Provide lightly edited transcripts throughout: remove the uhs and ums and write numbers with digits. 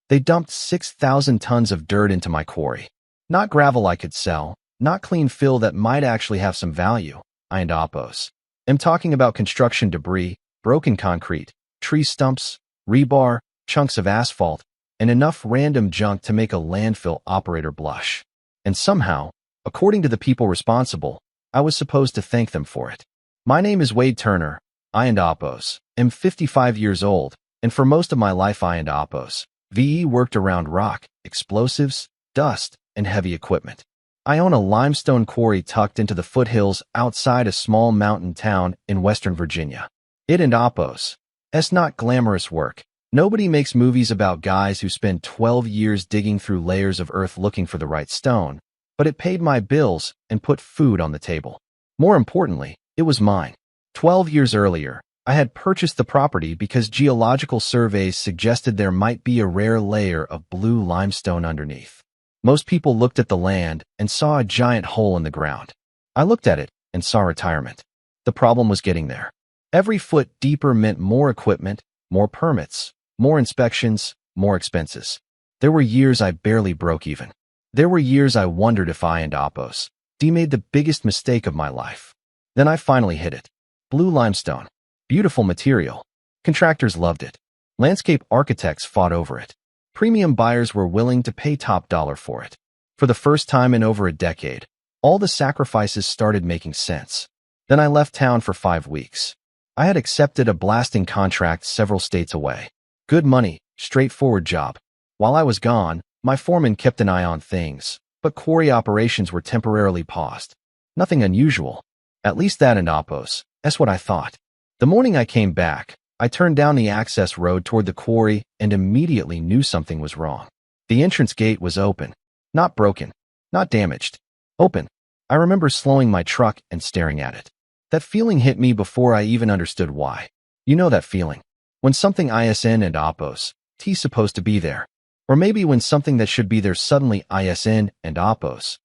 They dumped 6,000 tons of dirt into my quarry. Not gravel I could sell, not clean fill that might actually have some value. I and Oppos. I'm talking about construction debris, broken concrete, tree stumps, rebar, chunks of asphalt, and enough random junk to make a landfill operator blush. And somehow, according to the people responsible, I was supposed to thank them for it. My name is Wade Turner. I and Oppos. I'm 55 years old, and for most of my life I and Oppos. VE worked around rock, explosives, dust, and heavy equipment. I own a limestone quarry tucked into the foothills outside a small mountain town in Western Virginia. It and Oppos. It's not glamorous work. Nobody makes movies about guys who spend 12 years digging through layers of earth looking for the right stone, but it paid my bills and put food on the table. More importantly, it was mine. 12 years earlier, I had purchased the property because geological surveys suggested there might be a rare layer of blue limestone underneath. Most people looked at the land and saw a giant hole in the ground. I looked at it and saw retirement. The problem was getting there. Every foot deeper meant more equipment, more permits, more inspections, more expenses. There were years I barely broke even. There were years I wondered if I and Oppos made the biggest mistake of my life. Then I finally hit it. Blue limestone. Beautiful material. Contractors loved it. Landscape architects fought over it. Premium buyers were willing to pay top dollar for it. For the first time in over a decade, all the sacrifices started making sense. Then I left town for 5 weeks. I had accepted a blasting contract several states away. Good money, straightforward job. While I was gone, my foreman kept an eye on things, but quarry operations were temporarily paused. Nothing unusual. At least that and Oppos. That's what I thought. The morning I came back, I turned down the access road toward the quarry and immediately knew something was wrong. The entrance gate was open. Not broken. Not damaged. Open. I remember slowing my truck and staring at it. That feeling hit me before I even understood why. You know that feeling. When something ISN and Oppos supposed to be there. Or maybe when something that should be there suddenly ISN and Oppos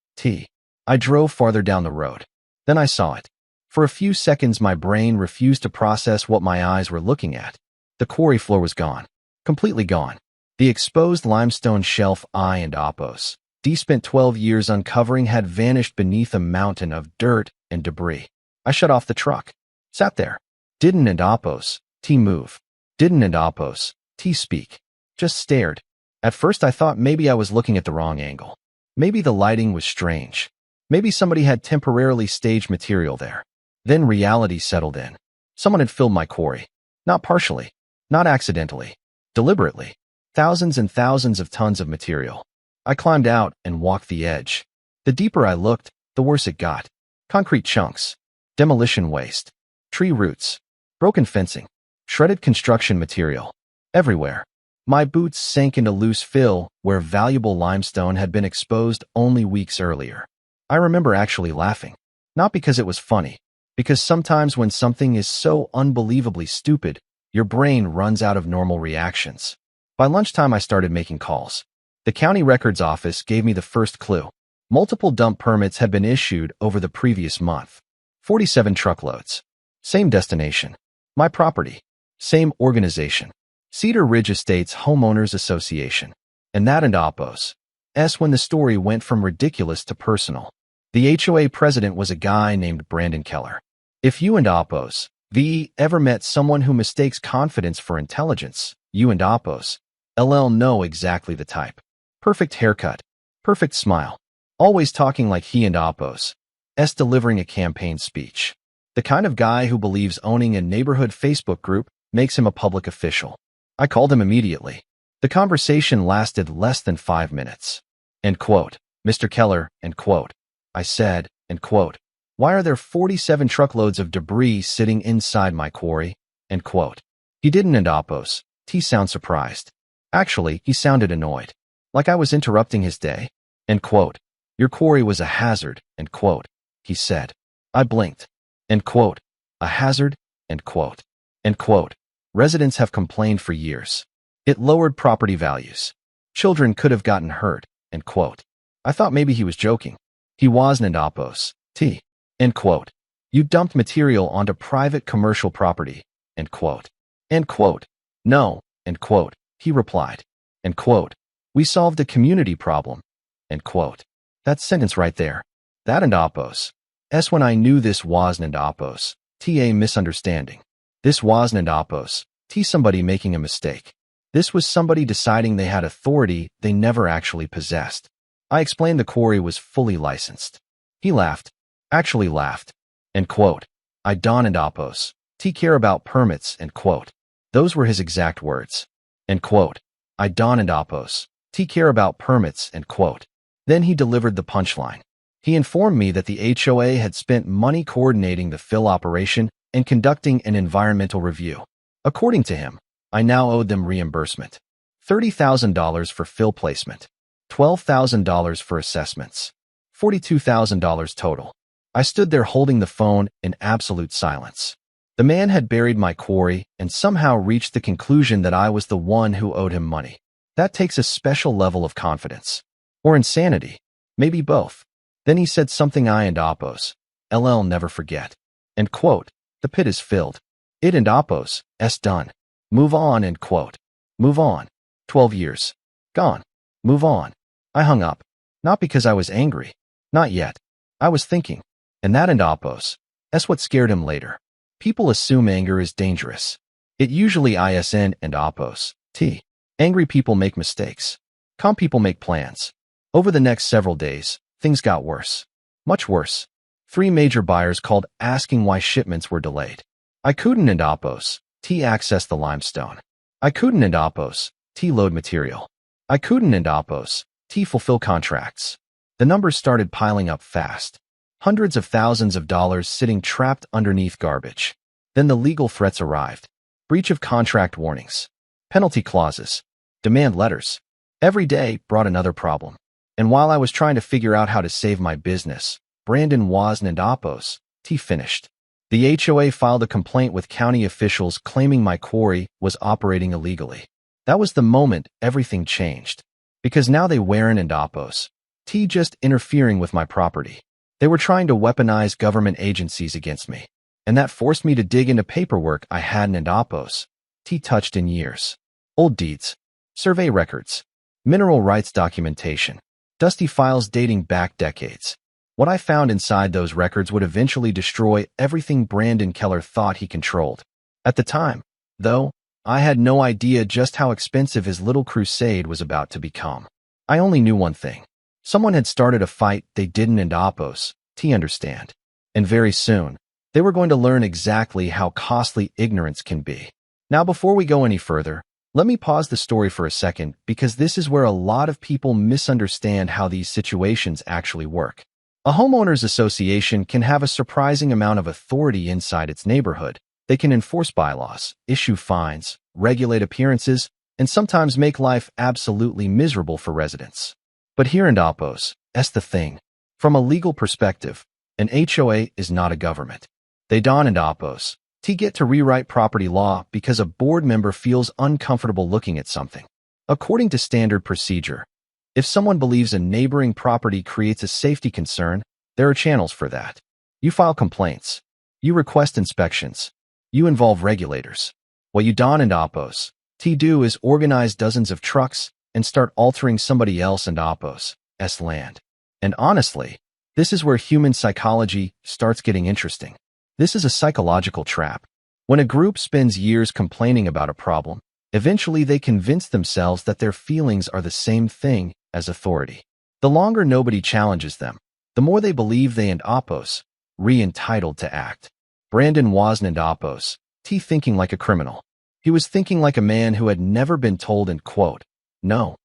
I drove farther down the road. Then I saw it. For a few seconds my brain refused to process what my eyes were looking at. The quarry floor was gone. Completely gone. The exposed limestone shelf I and Oppos spent 12 years uncovering had vanished beneath a mountain of dirt and debris. I shut off the truck. Sat there. Didn't and Oppos move. Didn't and Oppos speak. Just stared. At first I thought maybe I was looking at the wrong angle. Maybe the lighting was strange. Maybe somebody had temporarily staged material there. Then reality settled in. Someone had filled my quarry. Not partially. Not accidentally. Deliberately. Thousands and thousands of tons of material. I climbed out and walked the edge. The deeper I looked, the worse it got. Concrete chunks. Demolition waste. Tree roots. Broken fencing. Shredded construction material. Everywhere. My boots sank into loose fill where valuable limestone had been exposed only weeks earlier. I remember actually laughing. Not because it was funny. Because sometimes when something is so unbelievably stupid, your brain runs out of normal reactions. By lunchtime I started making calls. The county records office gave me the first clue. Multiple dump permits had been issued over the previous month. 47 truckloads. Same destination. My property. Same organization. Cedar Ridge Estates Homeowners Association. And that and Oppos. When the story went from ridiculous to personal. The HOA president was a guy named Brandon Keller. If you and Oppos ever met someone who mistakes confidence for intelligence, you and Oppos know exactly the type. Perfect haircut. Perfect smile. Always talking like he and Oppos delivering a campaign speech. The kind of guy who believes owning a neighborhood Facebook group makes him a public official. I called him immediately. The conversation lasted less than 5 minutes. End quote. Mr. Keller, end quote. I said, end quote. Why are there 47 truckloads of debris sitting inside my quarry? End quote. He didn't and Oppos sound surprised. Actually, he sounded annoyed. Like I was interrupting his day. End quote. Your quarry was a hazard, end quote. He said. I blinked. End quote. A hazard, end quote. End quote. Residents have complained for years. It lowered property values. Children could have gotten hurt, end quote. I thought maybe he was joking. He wasn't and Oppos end quote. You dumped material onto private commercial property, end quote. End quote. No, end quote. He replied. End quote. We solved a community problem. End quote. That sentence right there. That and Oppos. When I knew this wasn't Oppos. A misunderstanding. This wasn't Oppos. Somebody making a mistake. This was somebody deciding they had authority they never actually possessed. I explained the quarry was fully licensed. He laughed. Actually laughed. End quote. I don't Oppos. Care about permits. End quote. Those were his exact words. End quote. I don't Oppos. Care about permits. End quote. Then he delivered the punchline. He informed me that the HOA had spent money coordinating the fill operation and conducting an environmental review. According to him, I now owed them reimbursement. $30,000 for fill placement. $12,000 for assessments. $42,000 total. I stood there holding the phone in absolute silence. The man had buried my quarry and somehow reached the conclusion that I was the one who owed him money. That takes a special level of confidence. Or insanity. Maybe both. Then he said something I and Oppos. LL never forget. End quote. The pit is filled. It and Oppos. Done. Move on. End quote. Move on. 12 years. Gone. Move on. I hung up. Not because I was angry. Not yet. I was thinking. And that and Oppos. What scared him later. People assume anger is dangerous. It usually isn't and Oppos. Angry people make mistakes. Calm people make plans. Over the next several days, things got worse. Much worse. 3 major buyers called asking why shipments were delayed. I couldn't and Oppos. Access the limestone. I couldn't and Oppos. Load material. I couldn't and Oppos. Fulfill contracts. The numbers started piling up fast. Hundreds of thousands of dollars sitting trapped underneath garbage. Then the legal threats arrived. Breach of contract warnings. Penalty clauses. Demand letters. Every day brought another problem. And while I was trying to figure out how to save my business, Brandon wasn't and Oppos. Finished. The HOA filed a complaint with county officials claiming my quarry was operating illegally. That was the moment everything changed. Because now they weren't and Oppos. Just interfering with my property. They were trying to weaponize government agencies against me. And that forced me to dig into paperwork I hadn't and Oppos. Touched in years. Old deeds. Survey records. Mineral rights documentation. Dusty files dating back decades. What I found inside those records would eventually destroy everything Brandon Keller thought he controlled. At the time, though, I had no idea just how expensive his little crusade was about to become. I only knew one thing. Someone had started a fight they didn't and Oppos. Understand. And very soon, they were going to learn exactly how costly ignorance can be. Now, before we go any further, let me pause the story for a second because this is where a lot of people misunderstand how these situations actually work. A homeowners association can have a surprising amount of authority inside its neighborhood. They can enforce bylaws, issue fines, regulate appearances, and sometimes make life absolutely miserable for residents. But here in Oppos, the thing. From a legal perspective, an HOA is not a government. They don't and Oppos. Get to rewrite property law because a board member feels uncomfortable looking at something. According to standard procedure, if someone believes a neighboring property creates a safety concern, there are channels for that. You file complaints. You request inspections. You involve regulators. What you don't and Oppos do is organize dozens of trucks and start altering somebody else and Oppos' land. And honestly, this is where human psychology starts getting interesting. This is a psychological trap. When a group spends years complaining about a problem, eventually they convince themselves that their feelings are the same thing as authority. The longer nobody challenges them, the more they believe they and Oppos re-entitled to act. Brandon wasn't and Oppos thinking like a criminal. He was thinking like a man who had never been told and quote, no,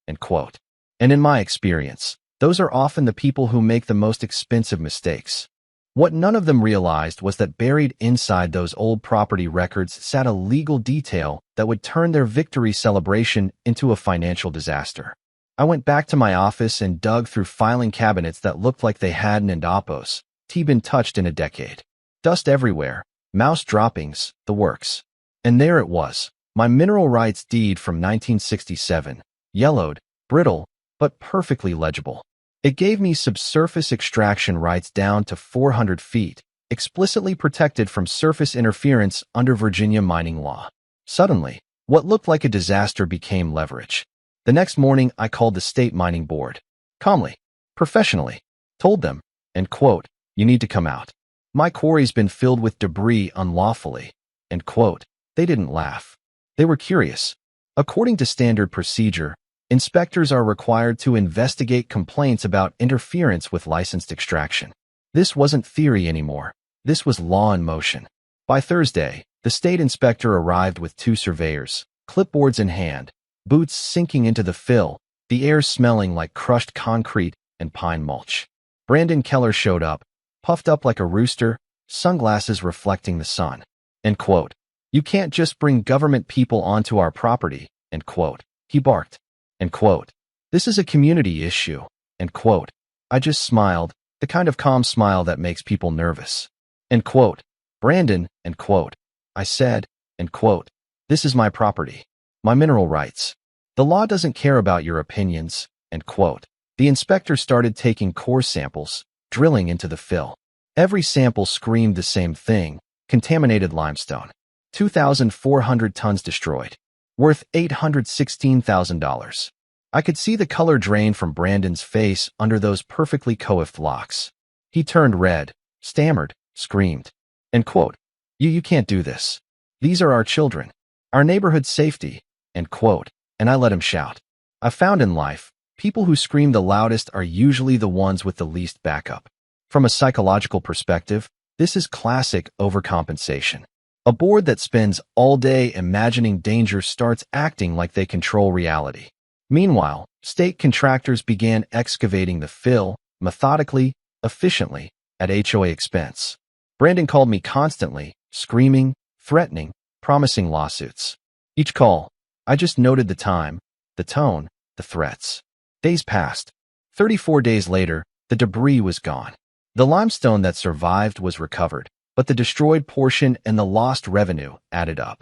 end quote. And in my experience, those are often the people who make the most expensive mistakes. What none of them realized was that buried inside those old property records sat a legal detail that would turn their victory celebration into a financial disaster. I went back to my office and dug through filing cabinets that looked like they hadn't and Oppos been touched in a decade. Dust everywhere, mouse droppings, the works. And there it was, my mineral rights deed from 1967, yellowed, brittle, but perfectly legible. It gave me subsurface extraction rights down to 400 feet, explicitly protected from surface interference under Virginia mining law. Suddenly, what looked like a disaster became leverage. The next morning, I called the state mining board. Calmly, professionally, told them, end quote, you need to come out. My quarry's been filled with debris unlawfully, end quote. They didn't laugh. They were curious. According to standard procedure, inspectors are required to investigate complaints about interference with licensed extraction. This wasn't theory anymore. This was law in motion. By Thursday, the state inspector arrived with 2 surveyors, clipboards in hand, boots sinking into the fill, the air smelling like crushed concrete and pine mulch. Brandon Keller showed up, puffed up like a rooster, sunglasses reflecting the sun. End quote. You can't just bring government people onto our property, end quote. He barked. End quote. This is a community issue, end quote. I just smiled, the kind of calm smile that makes people nervous. End quote. Brandon, end quote. I said, end quote. This is my property. My mineral rights. The law doesn't care about your opinions, end quote. The inspector started taking core samples, drilling into the fill. Every sample screamed the same thing, contaminated limestone. 2,400 tons destroyed. Worth $816,000. I could see the color drain from Brandon's face under those perfectly coiffed locks. He turned red, stammered, screamed. End quote. You can't do this. These are our children. Our neighborhood's safety. End quote. And I let him shout. I've found in life, people who scream the loudest are usually the ones with the least backup. From a psychological perspective, this is classic overcompensation. A board that spends all day imagining danger starts acting like they control reality. Meanwhile, state contractors began excavating the fill, methodically, efficiently, at HOA expense. Brandon called me constantly, screaming, threatening, promising lawsuits. Each call, I just noted the time, the tone, the threats. Days passed. 34 days later, the debris was gone. The limestone that survived was recovered, but the destroyed portion and the lost revenue added up.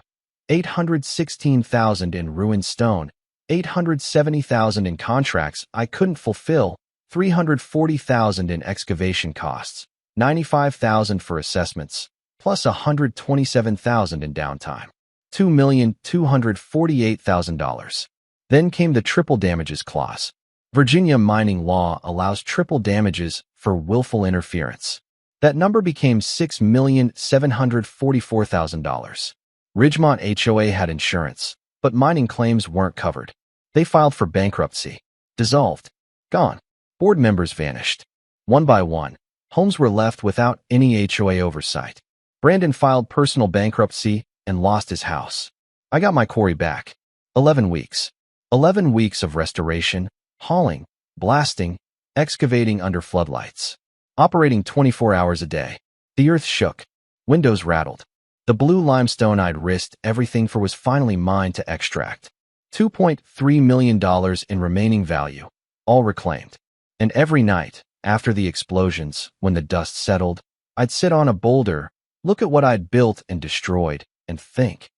$816,000 in ruined stone, $870,000 in contracts I couldn't fulfill, $340,000 in excavation costs, $95,000 for assessments, plus $127,000 in downtime. $2,248,000. Then came the triple damages clause. Virginia mining law allows triple damages for willful interference. That number became $6,744,000. Ridgemont HOA had insurance, but mining claims weren't covered. They filed for bankruptcy. Dissolved. Gone. Board members vanished. One by one, homes were left without any HOA oversight. Brandon filed personal bankruptcy and lost his house. I got my quarry back. 11 weeks. 11 weeks of restoration, hauling, blasting, excavating under floodlights. Operating 24 hours a day. The earth shook. Windows rattled. The blue limestone I'd risked everything for was finally mine to extract. $2.3 million in remaining value, all reclaimed. And every night, after the explosions, when the dust settled, I'd sit on a boulder, look at what I'd built and destroyed, and think,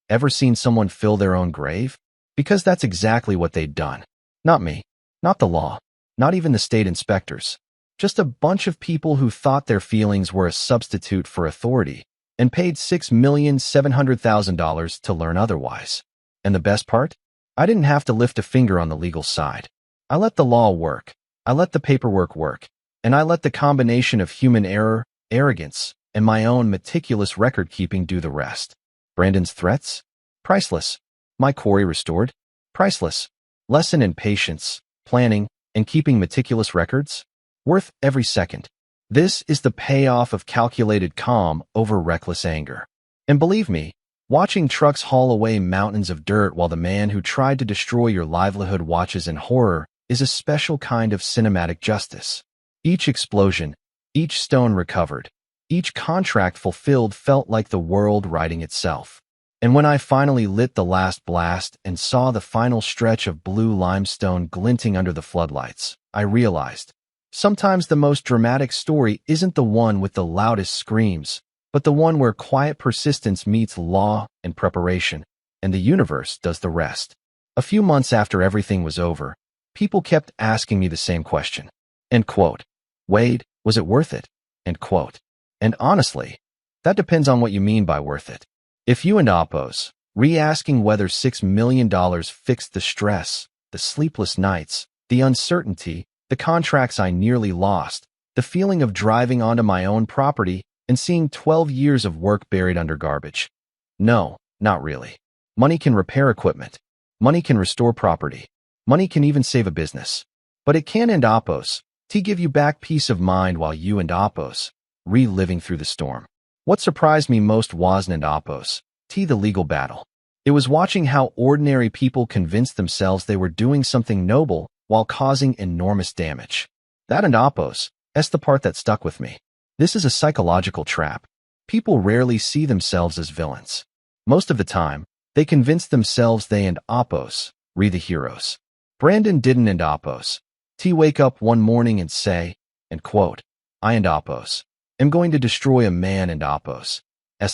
ever seen someone fill their own grave? Because that's exactly what they'd done. Not me, not the law, not even the state inspectors. Just a bunch of people who thought their feelings were a substitute for authority and paid $6,700,000 to learn otherwise. And the best part? I didn't have to lift a finger on the legal side. I let the law work. I let the paperwork work. And I let the combination of human error, arrogance, and my own meticulous record-keeping do the rest. Brandon's threats? Priceless. My quarry restored? Priceless. Lesson in patience, planning, and keeping meticulous records? Worth every second. This is the payoff of calculated calm over reckless anger. And believe me, watching trucks haul away mountains of dirt while the man who tried to destroy your livelihood watches in horror is a special kind of cinematic justice. Each explosion, each stone recovered, each contract fulfilled felt like the world writing itself. And when I finally lit the last blast and saw the final stretch of blue limestone glinting under the floodlights, I realized, sometimes the most dramatic story isn't the one with the loudest screams, but the one where quiet persistence meets law and preparation, and the universe does the rest. A few months after everything was over, people kept asking me the same question. End quote. Wade, was it worth it? End quote. And honestly, that depends on what you mean by worth it. If you and Oppos, re-asking whether $6 million fixed the stress, the sleepless nights, the uncertainty, the contracts I nearly lost, the feeling of driving onto my own property and seeing 12 years of work buried under garbage. No, not really. Money can repair equipment. Money can restore property. Money can even save a business. But it can't end Oppos. To give you back peace of mind while you and Oppos, reliving through the storm. What surprised me most wasn't Oppos, the legal battle. It was watching how ordinary people convinced themselves they were doing something noble while causing enormous damage. That and Oppos, that's the part that stuck with me. This is a psychological trap. People rarely see themselves as villains. Most of the time, they convince themselves they and Oppos, the heroes. Brandon didn't end Oppos. Wake up one morning and say, and quote, I and Oppos am going to destroy a man and Oppos'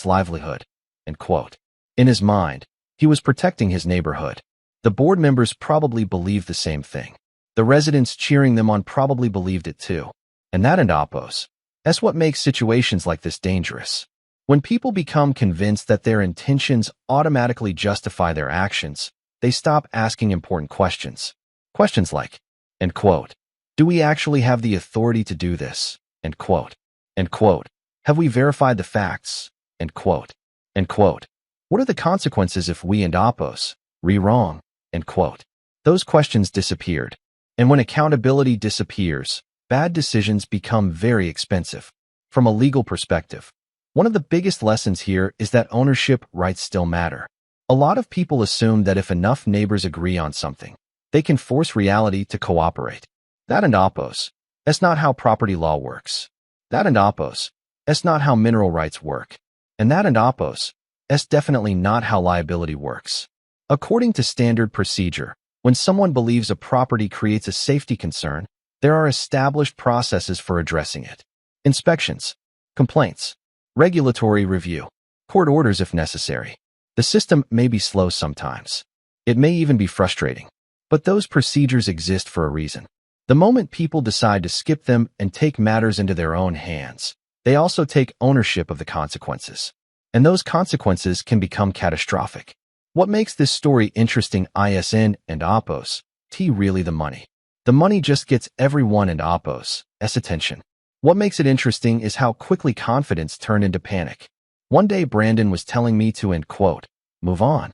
livelihood, end quote. In his mind, he was protecting his neighborhood. The board members probably believed the same thing. The residents cheering them on probably believed it too. And that and Oppos. That's what makes situations like this dangerous. When people become convinced that their intentions automatically justify their actions, they stop asking important questions. Questions like, end quote, do we actually have the authority to do this? End quote. End quote. Have we verified the facts? End quote. End quote. What are the consequences if we and Oppos wrong? End quote. Those questions disappeared. And when accountability disappears, bad decisions become very expensive. From a legal perspective, one of the biggest lessons here is that ownership rights still matter. A lot of people assume that if enough neighbors agree on something, they can force reality to cooperate. That and Oppos, that's not how property law works. That and Oppos, that's not how mineral rights work. And that and Oppos, that's definitely not how liability works. According to standard procedure, when someone believes a property creates a safety concern, there are established processes for addressing it. Inspections, complaints, regulatory review, court orders if necessary. The system may be slow sometimes. It may even be frustrating. But those procedures exist for a reason. The moment people decide to skip them and take matters into their own hands, they also take ownership of the consequences. And those consequences can become catastrophic. What makes this story interesting isn't and Oppos, really the money. The money just gets everyone and Oppos' attention. What makes it interesting is how quickly confidence turned into panic. One day Brandon was telling me to, end quote, move on,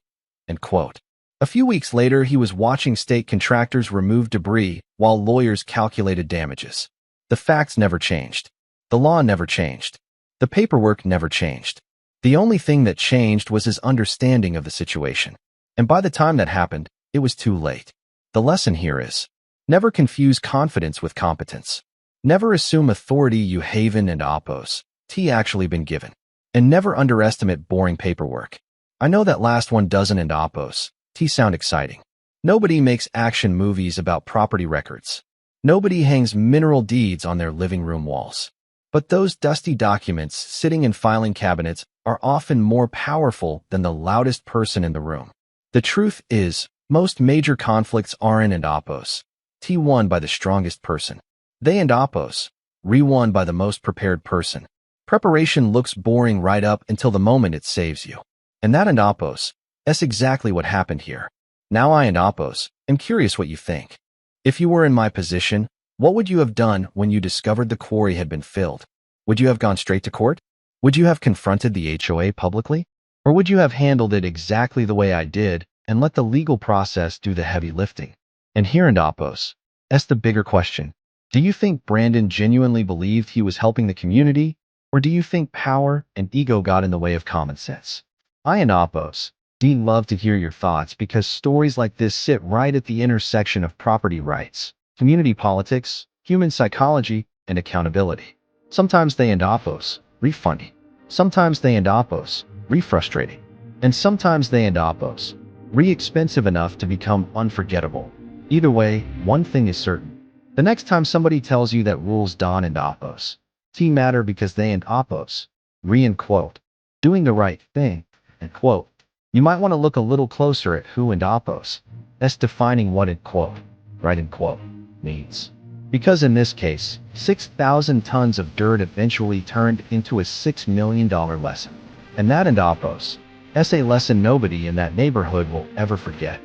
end quote. A few weeks later, he was watching state contractors remove debris while lawyers calculated damages. The facts never changed. The law never changed. The paperwork never changed. The only thing that changed was his understanding of the situation. And by the time that happened, it was too late. The lesson here is, never confuse confidence with competence. Never assume authority you haven't and Oppos actually been given. And never underestimate boring paperwork. I know that last one doesn't and Oppos sound exciting. Nobody makes action movies about property records. Nobody hangs mineral deeds on their living room walls. But those dusty documents sitting in filing cabinets are often more powerful than the loudest person in the room. The truth is, most major conflicts aren't and Oppos won by the strongest person. They and Oppos won by the most prepared person. Preparation looks boring right up until the moment it saves you. And that and Oppos, that's exactly what happened here. Now I and Oppos am curious what you think. If you were in my position, what would you have done when you discovered the quarry had been filled? Would you have gone straight to court? Would you have confronted the HOA publicly? Or would you have handled it exactly the way I did and let the legal process do the heavy lifting? And here in Oppos, that's the bigger question. Do you think Brandon genuinely believed he was helping the community? Or do you think power and ego got in the way of common sense? I and Oppos love to hear your thoughts because stories like this sit right at the intersection of property rights, community politics, human psychology, and accountability. Sometimes they end Oppos funny. Sometimes they end Oppos frustrating. And sometimes they end Oppos expensive enough to become unforgettable. Either way, one thing is certain. The next time somebody tells you that rules don't end Oppos matter because they end Oppos end quote, doing the right thing, end quote. You might want to look a little closer at who and Oppos that's defining what end quote, right end quote, means. Because in this case, 6,000 tons of dirt eventually turned into a $6 million lesson. And that and Oppos, that's a lesson nobody in that neighborhood will ever forget.